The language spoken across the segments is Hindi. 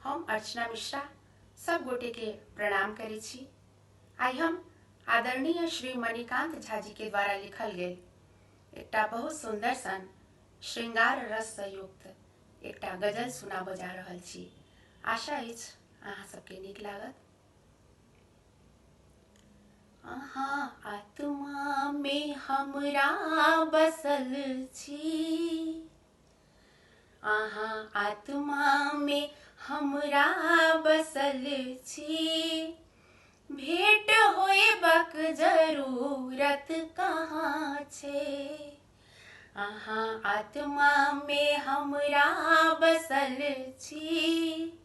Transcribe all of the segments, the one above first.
हम अर्चना मिश्रा सब गोटे के प्रणाम करै छी। आई हम आदरणीय श्री मणिकांत झा जी के द्वारा लिखल गेल एकटा बहुत सुंदर सन श्रृंगार रस से युक्त एकटा गजल सुना बजा रहल छी। आशा अछि अहाँ सबके नीक लागत। अहाँ आत्मा में हमरा बसल छी, अहाँ आत्मा में हमरा बसल छी। भेंट होयबाक जरूरत कहाँ छे, अहाँ आत्मा में हमरा बसल छी।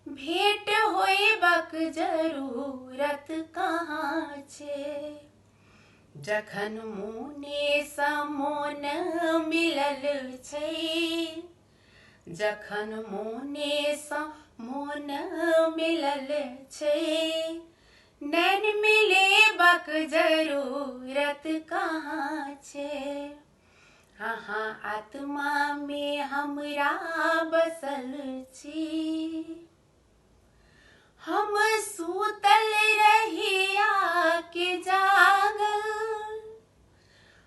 भेंट होयबाक जरूरत कहाँ छे। जखन मोने सँ मोन मिलल छै, जखन मोने सँ मोन मिलल छै। नैन मिलेबाक जरूरत कहाँ छे, अहाँ आत्मा में हमरा बसल छी। हम सूतल रही आके जागल,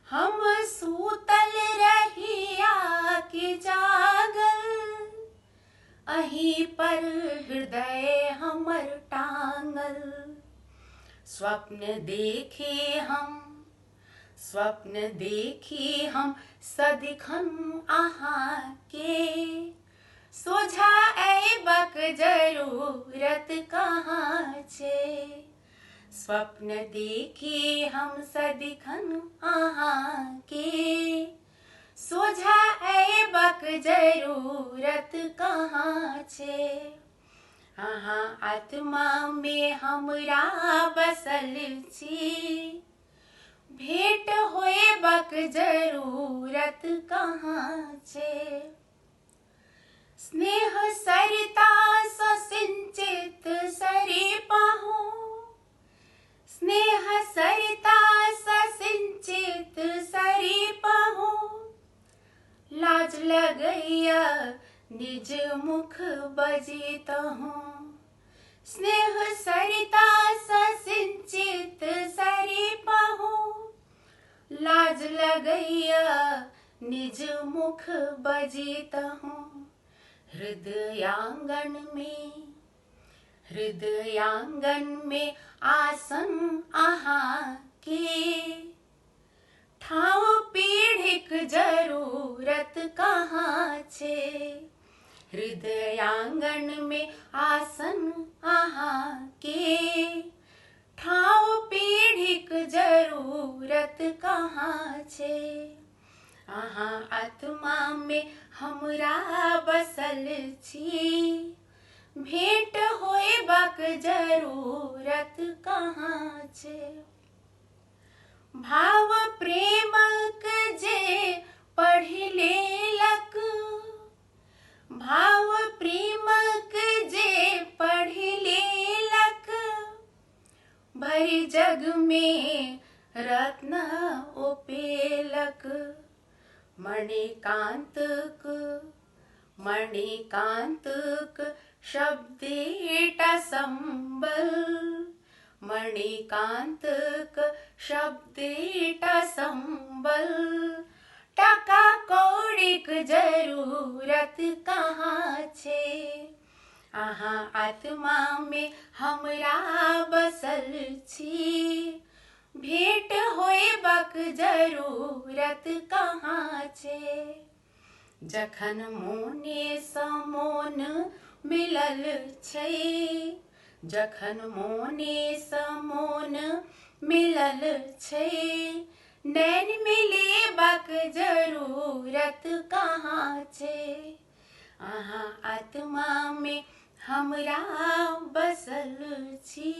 हम सूतल रही आके जागल। अहीं पर हृदय हमर टांगल। स्वप्न देखे हम, स्वप्न देखे हम सदिखन अहाँ के। सोझा अयबाक जरूरत कहाँ छे, स्वप्न देखे हम सदिखन अहाँ के। सोझा अयबाक जरूरत कहाँ छे, अहाँ आत्मा में हमरा बसल छी। भेंट होयबाक जरूरत कहाँ छे। स्नेह सरिता सँ सिंचित सरिपा हूँ, स्नेह सरिता सँ सिंचित सरिपा हूँ। लाज लगैया निज मुख बजितहूँ, स्नेह सरिता सँ सिंचित सरिपा हूँ। लाज लगैया निज मुख बजितहूँ। हृदयांगन में, हृदयांगन में आसन अहाँ के। ठाव पीढ़िक जरूरत कहाँ छे, हृदयांगन में आसन अहाँ के। ठाव पीढ़िक जरूरत कहाँ छे, अहाँ आत्मा में हमरा बसल छी। भेंट होयबाक जरूरत कहाँ छे। भाव प्रेमक जे पढ़ि लेलक, भाव प्रेमक जे पढ़ि लेलक। भरि जग में रत्न उपेलक। मणिकांतक, मणिकांतक शब्देटा संबल। मणिकांतक शब्देटा संबल। टका कौड़ीक जरूरत कहाँ छे, अहाँ आत्मा में हमरा बसल छी। भेंट होयबाक जरूरत कहाँ छे। जखन मोने सँ मोन मिलल छै, जखन मोने सँ मोन मिलल छै। नैन मिलेबाक जरूरत कहाँ छे, अहाँ आत्मा में हमरा बसल छी।